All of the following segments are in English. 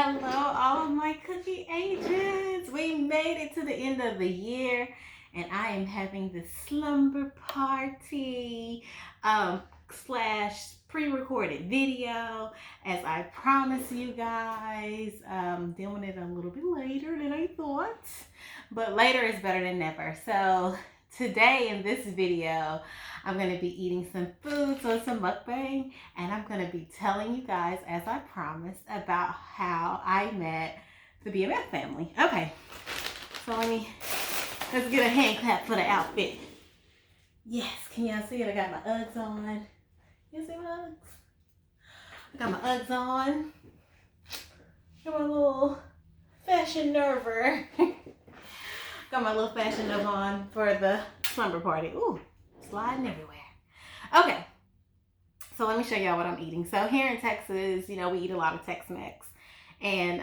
Hello, all of my cookie agents. We made it to the end of the year, and I am having the slumber party slash pre-recorded video, as I promised you guys. Doing it a little bit later than I thought, but later is better than never. So today in this video, I'm going to be eating some food, so it's a mukbang, and I'm going to be telling you guys, as I promised, about how I met the BMF family. Okay, so let's get a hand clap for the outfit. Yes, can y'all see it? I got my Uggs on. You see my Uggs? I got my Uggs on. Got my little fashion nerver. Got my little fashion nerve on for the slumber party. Ooh. Sliding everywhere. Okay, so let me show y'all what I'm eating. So here in Texas, we eat a lot of Tex-Mex, and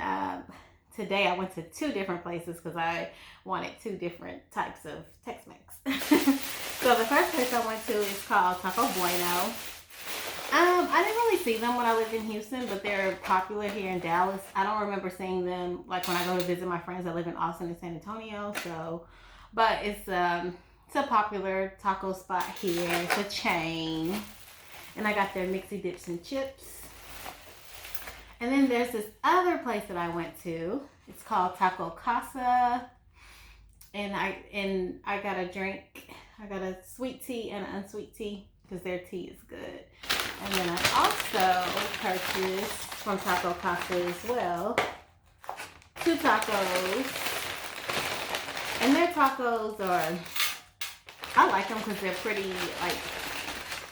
today I went to two different places because I wanted two different types of Tex-Mex. So the first place I went to is called Taco Bueno. I didn't really see them when I lived in Houston, but they're popular here in Dallas. I don't remember seeing them like when I go to visit my friends that live in Austin and San Antonio. But it's a popular taco spot here. It's a chain. And I got their mixy dips and chips. And then there's this other place that I went to. It's called Taco Casa. And I got a drink. I got a sweet tea and an unsweet tea because their tea is good. And then I also purchased from Taco Casa as well 2 tacos. And their tacos are, I like them because they're pretty, like,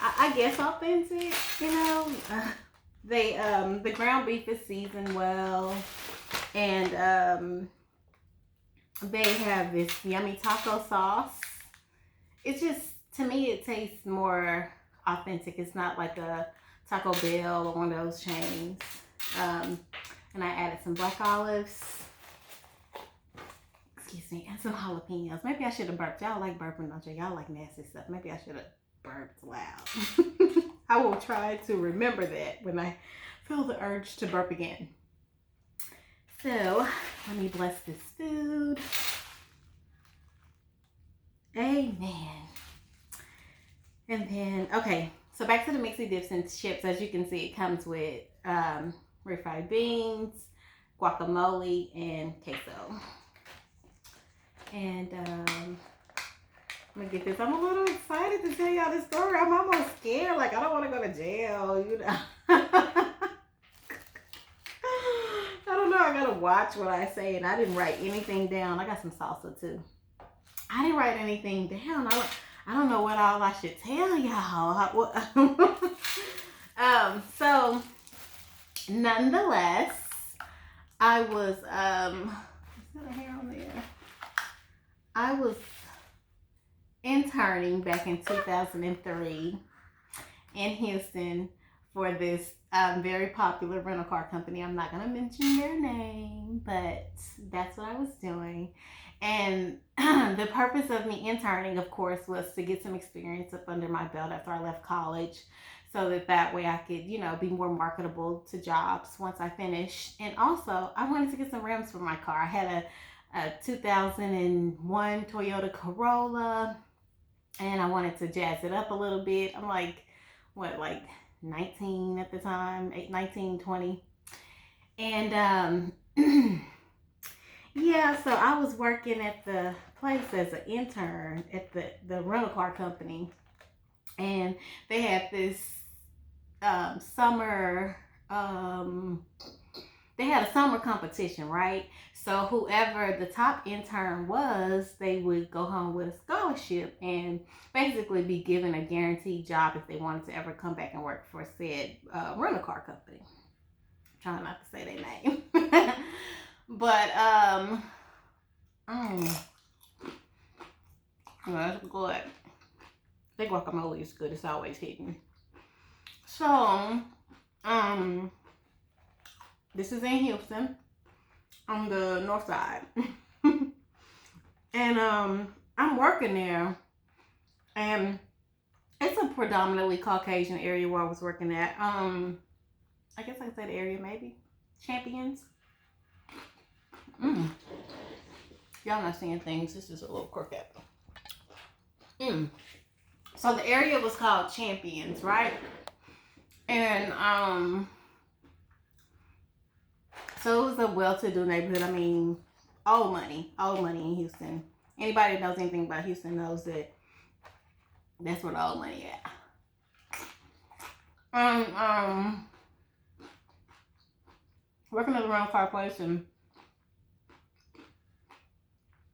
I guess authentic, the ground beef is seasoned well, and they have this yummy taco sauce. It's just, to me, it tastes more authentic. It's not like a Taco Bell or one of those chains. And I added some black olives. Excuse me, and some jalapenos. Maybe I should have burped. Y'all like burping, don't you? Y'all like nasty stuff. Maybe I should have burped loud. I will try to remember that when I feel the urge to burp again. So, let me bless this food. Amen. And then, okay, so back to the mixy dips and chips. As you can see, it comes with refried beans, guacamole, and queso. And I'm gonna get this. I'm a little excited to tell y'all this story. I'm almost scared. Like, I don't want to go to jail, I don't know. I gotta watch what I say, and I didn't write anything down. I got some salsa too. I didn't write anything down. I don't know what all I should tell y'all. So nonetheless, I was is that a hair on there? I was interning back in 2003 in Houston for this very popular rental car company. I'm not going to mention their name, but that's what I was doing. And the purpose of me interning, of course, was to get some experience up under my belt after I left college, so that way I could, be more marketable to jobs once I finished. And also, I wanted to get some rims for my car. I had a 2001 Toyota Corolla, and I wanted to jazz it up a little bit. I'm like, 19 at the time, 19, 20. And yeah, so I was working at the place as an intern at the rental car company, and they had this summer, they had a summer competition, right? So whoever the top intern was, they would go home with a scholarship and basically be given a guaranteed job if they wanted to ever come back and work for said rental car company. I'm trying not to say their name. But that's good. The guacamole is good. It's always hitting. So, this is in Houston on the north side. And I'm working there, and it's a predominantly Caucasian area where I was working at. I guess I could say the area maybe. Champions. Mm. Y'all not seeing things. This is a little crooked. Mm. So the area was called Champions, right? And so it was a well-to-do neighborhood. I mean, old money in Houston. Anybody that knows anything about Houston knows that that's where the old money at. Working at the rental car place, and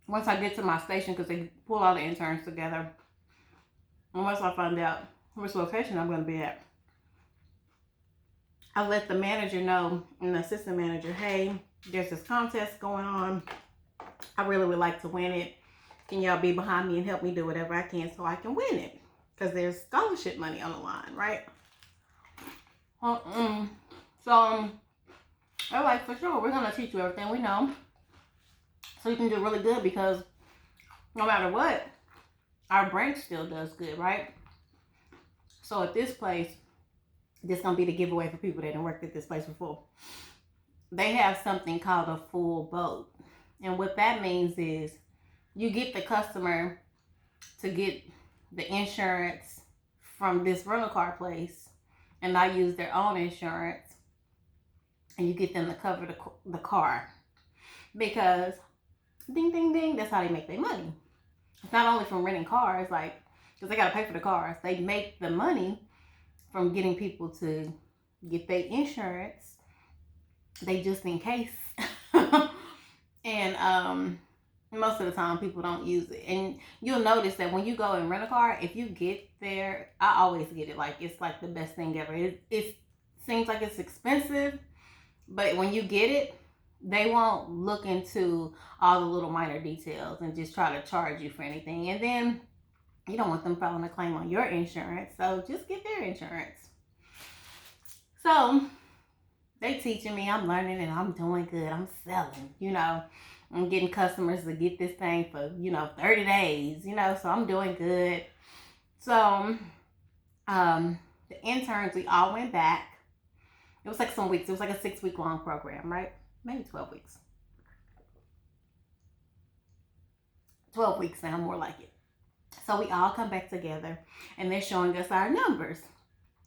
once I get to my station, because they pull all the interns together, and once I find out which location I'm going to be at, I let the manager know and the assistant manager, hey, there's this contest going on. I really would like to win it. Can y'all be behind me and help me do whatever I can so I can win it? Because there's scholarship money on the line, right? So they're like, for sure, we're going to teach you everything we know so you can do really good, because no matter what, our brain still does good, right? So at this place, this is going to be the giveaway for people that didn't work at this place before. They have something called a full boat. And what that means is you get the customer to get the insurance from this rental car place and not use their own insurance. And you get them to cover the car. Because ding, ding, ding, that's how they make their money. It's not only from renting cars, like, because they got to pay for the cars. They make the money from getting people to get their insurance. They just in case. And most of the time people don't use it. And you'll notice that when you go and rent a car, if you get there, I always get it. Like, it's like the best thing ever. It seems like it's expensive, but when you get it, they won't look into all the little minor details and just try to charge you for anything. And then you don't want them filing a claim on your insurance, so just get their insurance. So they teaching me, I'm learning, and I'm doing good. I'm selling, I'm getting customers to get this thing for, 30 days, so I'm doing good. So the interns, we all went back. It was like some weeks. It was like a 6-week long program, right? Maybe 12 weeks. 12 weeks now, more like it. So we all come back together, and they're showing us our numbers.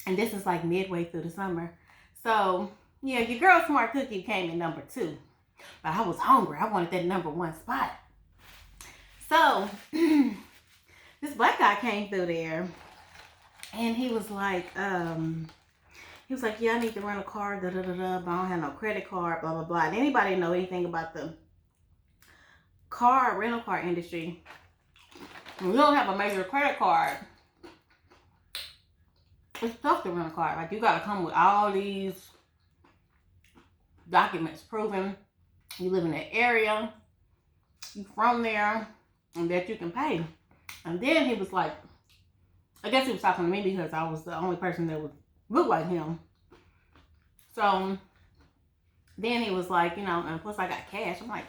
And this is like midway through the summer. So, yeah, your girl Smart Cookie came in number 2. But I was hungry. I wanted that number 1 spot. So, this black guy came through there, and he was like, yeah, I need to rent a car, but I don't have no credit card, blah, blah, blah. And anybody know anything about the rental car industry, when you don't have a major credit card, it's tough to rent a car. Like, you got to come with all these documents proving you live in that area, you from there, and that you can pay. And then he was like, I guess he was talking to me because I was the only person that would look like him. So then he was like, and plus I got cash. I'm like,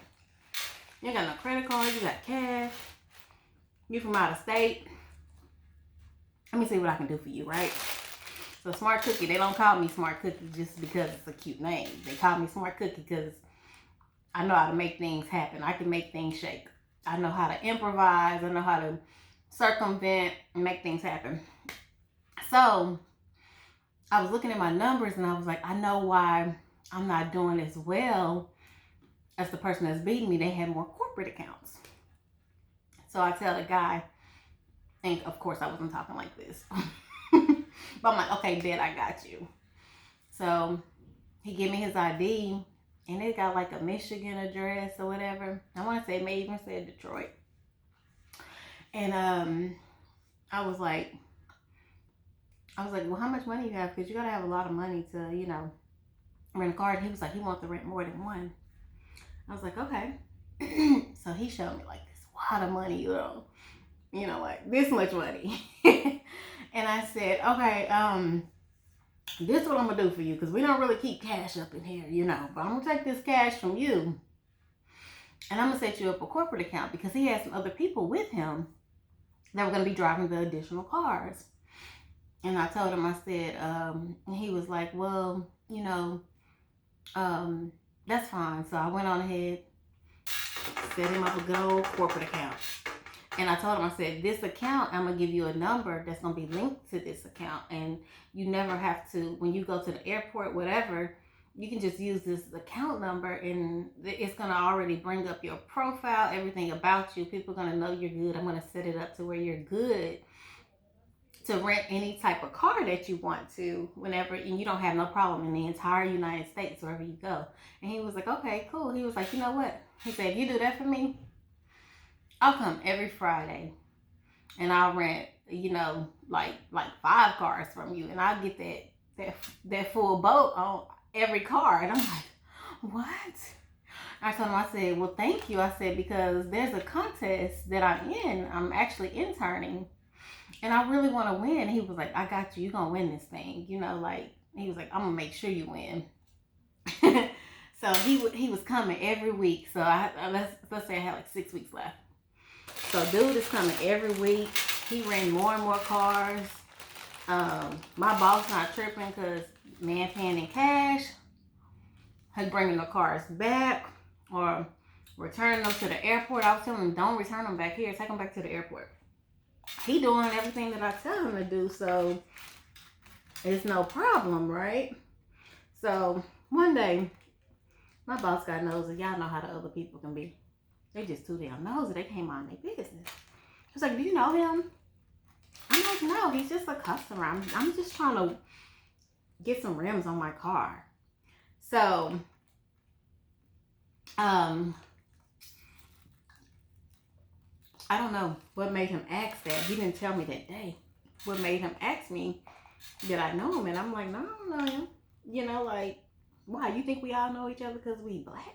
you ain't got no credit card, you got cash, you from out of state. Let me see what I can do for you, right? So Smart Cookie, they don't call me Smart Cookie just because it's a cute name. They call me Smart Cookie because I know how to make things happen. I can make things shake. I know how to improvise. I know how to circumvent and make things happen. So I was looking at my numbers, and I was like, I know why I'm not doing as well as the person that's beating me. They had more corporate accounts. So I tell the guy, and of course I wasn't talking like this. But I'm like, okay, bet, I got you. So he gave me his ID, and it got like a Michigan address or whatever. I want to say, it may even say Detroit. And I was like, well, how much money you have? Because you got to have a lot of money to, rent a car. And he was like, he wants to rent more than one. I was like, okay. So he showed me like this lot of money, like this much money. And I said, okay, this is what I'm going to do for you, because we don't really keep cash up in here, but I'm going to take this cash from you, and I'm going to set you up a corporate account, because he had some other people with him that were going to be driving the additional cars. And I told him, I said, and he was like, well, that's fine. So I went on ahead, set him up a good old corporate account. And I told him, I said, this account, I'm going to give you a number that's going to be linked to this account. And you never have to, when you go to the airport, whatever, you can just use this account number and it's going to already bring up your profile, everything about you. People are going to know you're good. I'm going to set it up to where you're good to rent any type of car that you want to whenever, and you don't have no problem in the entire United States, wherever you go. And he was like, okay, cool. He was like, you know what? He said, if you do that for me, I'll come every Friday and I'll rent, like 5 cars from you, and I'll get that full boat on every car. And I'm like, what? I told him, I said, well, thank you. I said, because there's a contest that I'm in. I'm actually interning, and I really want to win. He was like, I got you. You're gonna win this thing. He was like, I'm gonna make sure you win. So he was coming every week. So let's say I had like 6 weeks left. So dude is coming every week. He ran more and more cars. My boss not tripping because man paying in cash. He's bringing the cars back or returning them to the airport. I was telling him, don't return them back here. Take them back to the airport. He doing everything that I tell him to do, so it's no problem, right? So one day, my boss got nosy. Y'all know how the other people can be. They just too damn nosy. They came on their business. He's like, do you know him? I'm like, no, he's just a customer. I'm just trying to get some rims on my car. So, I don't know what made him ask that. He didn't tell me that day. What made him ask me, did I know him? And I'm like, no, I don't know him. Like, why? You think we all know each other because we black?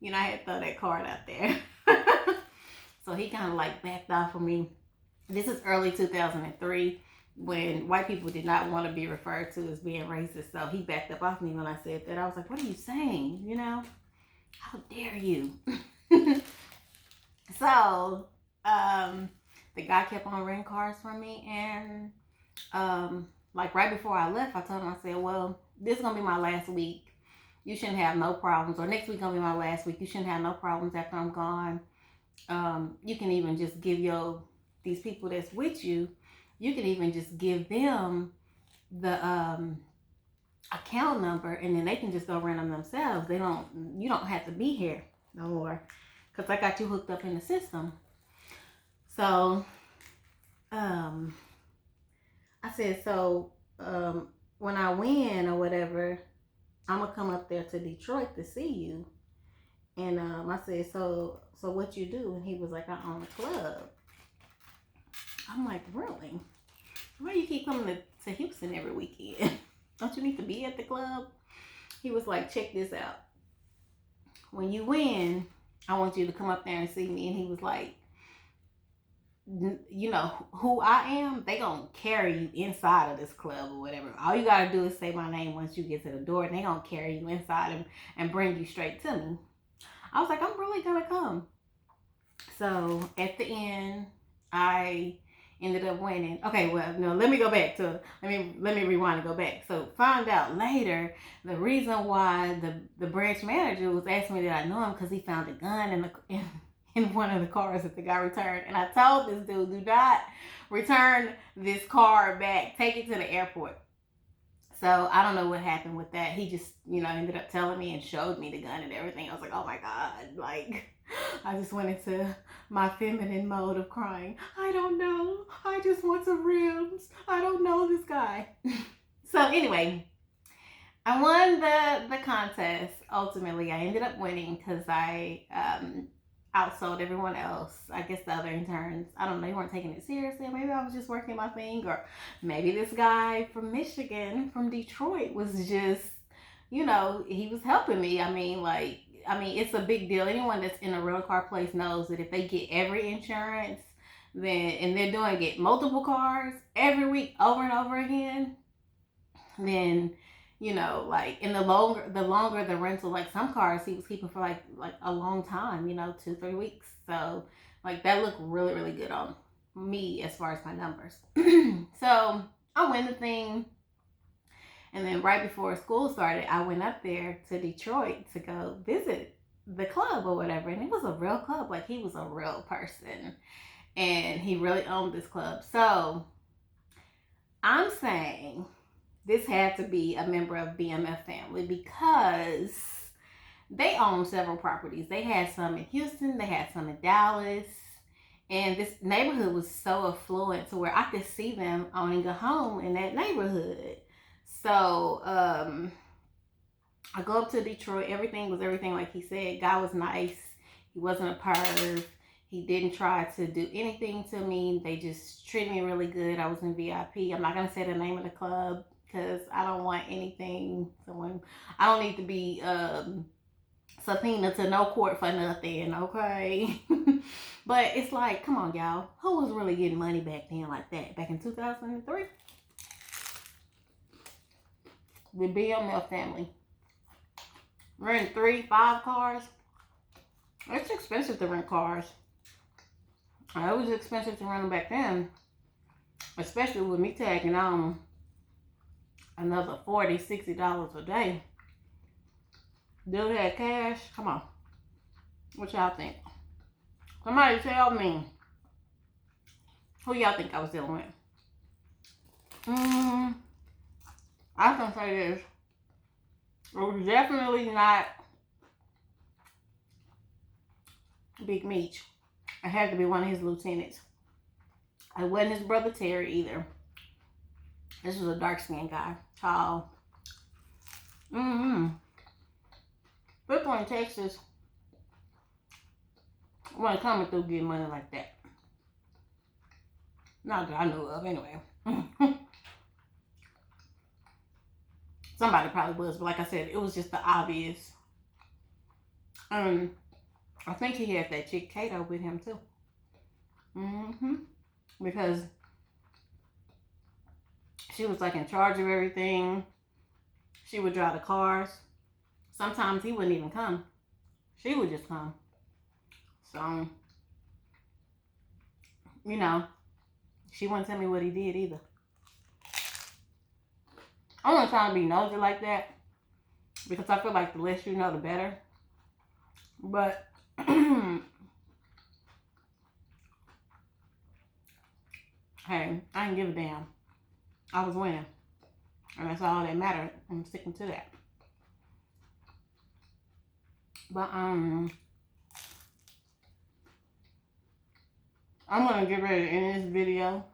I had to throw that card out there. So he kind of like backed off of me. This is early 2003 when white people did not want to be referred to as being racist. So he backed up off me when I said that. I was like, what are you saying? How dare you? So the guy kept on renting cars from me. And like right before I left, I told him, I said, well, this is going to be my last week. You shouldn't have no problems. Or next week going to be my last week. You shouldn't have no problems after I'm gone. You can even just give these people that's with you, you can even just give them the account number, and then they can just go rent them themselves. You don't have to be here no more, because I got you hooked up in the system. So I said, so when I win or whatever, I'm gonna come up there to Detroit to see you. And I said, so what you do? And he was like, I own a club. I'm like, really? Why do you keep coming to Houston every weekend? Don't you need to be at the club? He was like, check this out. When you win, I want you to come up there and see me. And he was like, you know who I am? They gonna carry you inside of this club or whatever. All you gotta do is say my name once you get to the door, and they gonna carry you inside and bring you straight to me. I was like, I'm really gonna come. So at the end, I ended up winning. Okay, well, no, let me go back to, let me rewind and go back. So found out later, the reason why the branch manager was asking me that I know him, because he found a gun in one of the cars that the guy returned. And I told this dude, do not return this car back. Take it to the airport. So I don't know what happened with that. He just, ended up telling me and showed me the gun and everything. I was like, oh my God. Like, I just went into my feminine mode of crying. I don't know. I just want some rims. I don't know this guy. So anyway, I won the contest. Ultimately, I ended up winning because I outsold everyone else. I guess the other interns, I don't know, they weren't taking it seriously. Maybe I was just working my thing, or maybe this guy from Michigan, from Detroit, was just, he was helping me. I mean, it's a big deal. Anyone that's in a rental car place knows that if they get every insurance, and they're doing it multiple cars every week over and over again, then and the longer the rental, like some cars he was keeping for like a long time, 2-3 weeks. So like that looked really, really good on me as far as my numbers. So I win the thing. And then right before school started, I went up there to Detroit to go visit the club or whatever, and it was a real club. Like, he was a real person, and he really owned this club. So I'm saying this had to be a member of BMF Family because they own several properties. They had some in Houston, they had some in Dallas, and this neighborhood was so affluent to where I could see them owning a home in that neighborhood. So I go up to Detroit. Everything was everything like he said. Guy was nice. He wasn't a perv. He didn't try to do anything to me. They just treated me really good. I was in VIP. I'm not gonna say the name of the club because I don't want anything. I don't need to be subpoenaed to no court for nothing. Okay. But it's like, come on, y'all. Who was really getting money back then like that? Back in 2003? The BMF family. Rent 3, 5 cars. It's expensive to rent cars. It was expensive to rent them back then. Especially with me tagging on another $40, $60 a day. Dude had cash. Come on. What y'all think? Somebody tell me. Who y'all think I was dealing with? I can say this. It was definitely not Big Meech. It had to be one of his lieutenants. It wasn't his brother Terry either. This was a dark-skinned guy. Tall. People in Texas wasn't coming through getting money like that. Not that I knew of, anyway. Somebody probably was, but like I said, it was just the obvious. I think he had that chick Kato with him too. Because she was like in charge of everything. She would drive the cars. Sometimes he wouldn't even come. She would just come. So, you know, she wouldn't tell me what he did either. I'm not trying to be nosy like that because I feel like the less you know, the better. But hey, I didn't give a damn. I was winning, and that's all that mattered. I'm sticking to that. But I'm gonna get ready to end this video.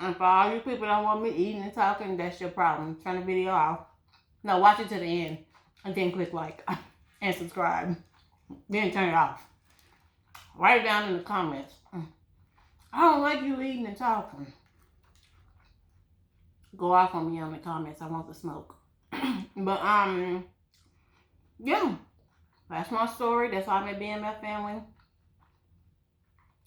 And for all you people that want me eating and talking, that's your problem. Turn the video off. No, watch it to the end. And then click like and subscribe. Then turn it off. Write it down in the comments. I don't like you eating and talking. Go off on me on the comments. I want the smoke. But yeah. That's my story. That's why I'm at BMF Family.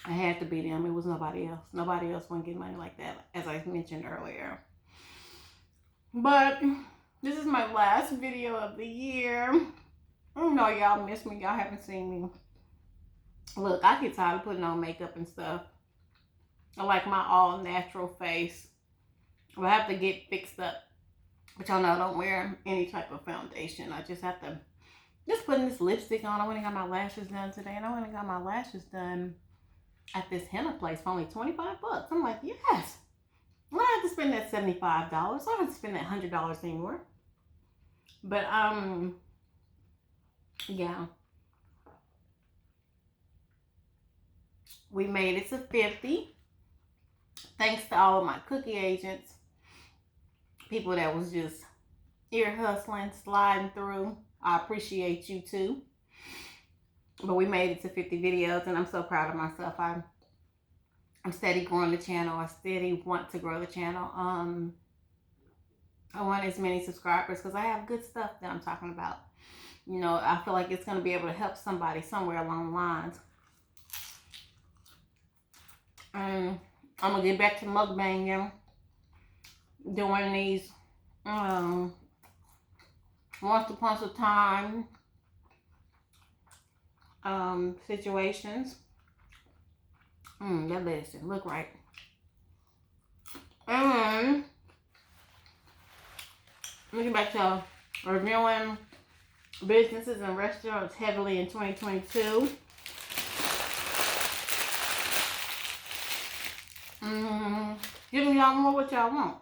I had to be them. It was nobody else. Nobody else wouldn't get money like that, as I mentioned earlier. But this is my last video of the year. I know y'all miss me. Y'all haven't seen me. Look, I get tired of putting on makeup and stuff. I like my all-natural face. I have to get fixed up. But y'all know I don't wear any type of foundation. I just have to just putting this lipstick on. I went and got my lashes done today. And I went and got my lashes done at this henna place for only $25. I'm like, yes. I don't have to spend that $75. I don't have to spend that $100 anymore. But yeah. We made it to 50. Thanks to all of my cookie agents. People that was just ear hustling, sliding through. I appreciate you too. But we made it to 50 videos, and I'm so proud of myself. I'm steady growing the channel. I steady want to grow the channel. I want as many subscribers because I have good stuff that I'm talking about. You know, I feel like it's going to be able to help somebody somewhere along the lines. I'm going to get back to mukbanging. Doing these once upon a time situations. That medicine look right. And let me get back to reviewing businesses and restaurants heavily in 2022. Give me y'all more what y'all want.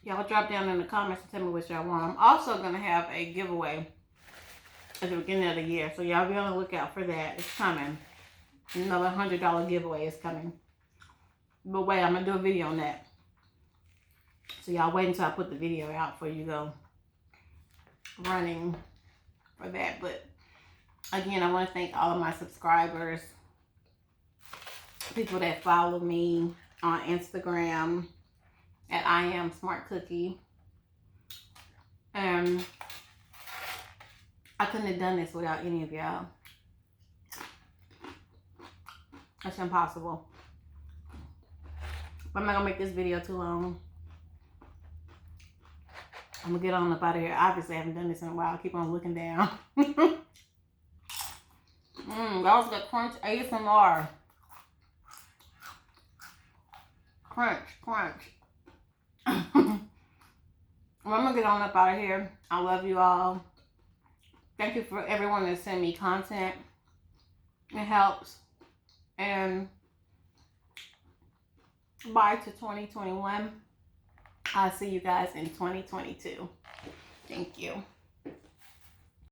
Y'all drop down in the comments and tell me what y'all want. I'm also going to have a giveaway at the beginning of the year. So y'all be on the lookout for that. It's coming. Another $100 giveaway is coming. But wait, I'm going to do a video on that. So y'all wait until I put the video out before you go running for that. But again, I want to thank all of my subscribers, people that follow me on Instagram at I Am Smart Cookie. And I couldn't have done this without any of y'all. It's impossible. But I'm not gonna make this video too long. I'm gonna get on up out of here. Obviously, I haven't done this in a while. I keep on looking down. That was the crunch ASMR. Crunch, crunch. Well, I'm gonna get on up out of here. I love you all. Thank you for everyone that sent me content. It helps. And bye to 2021. I'll see you guys in 2022. Thank you.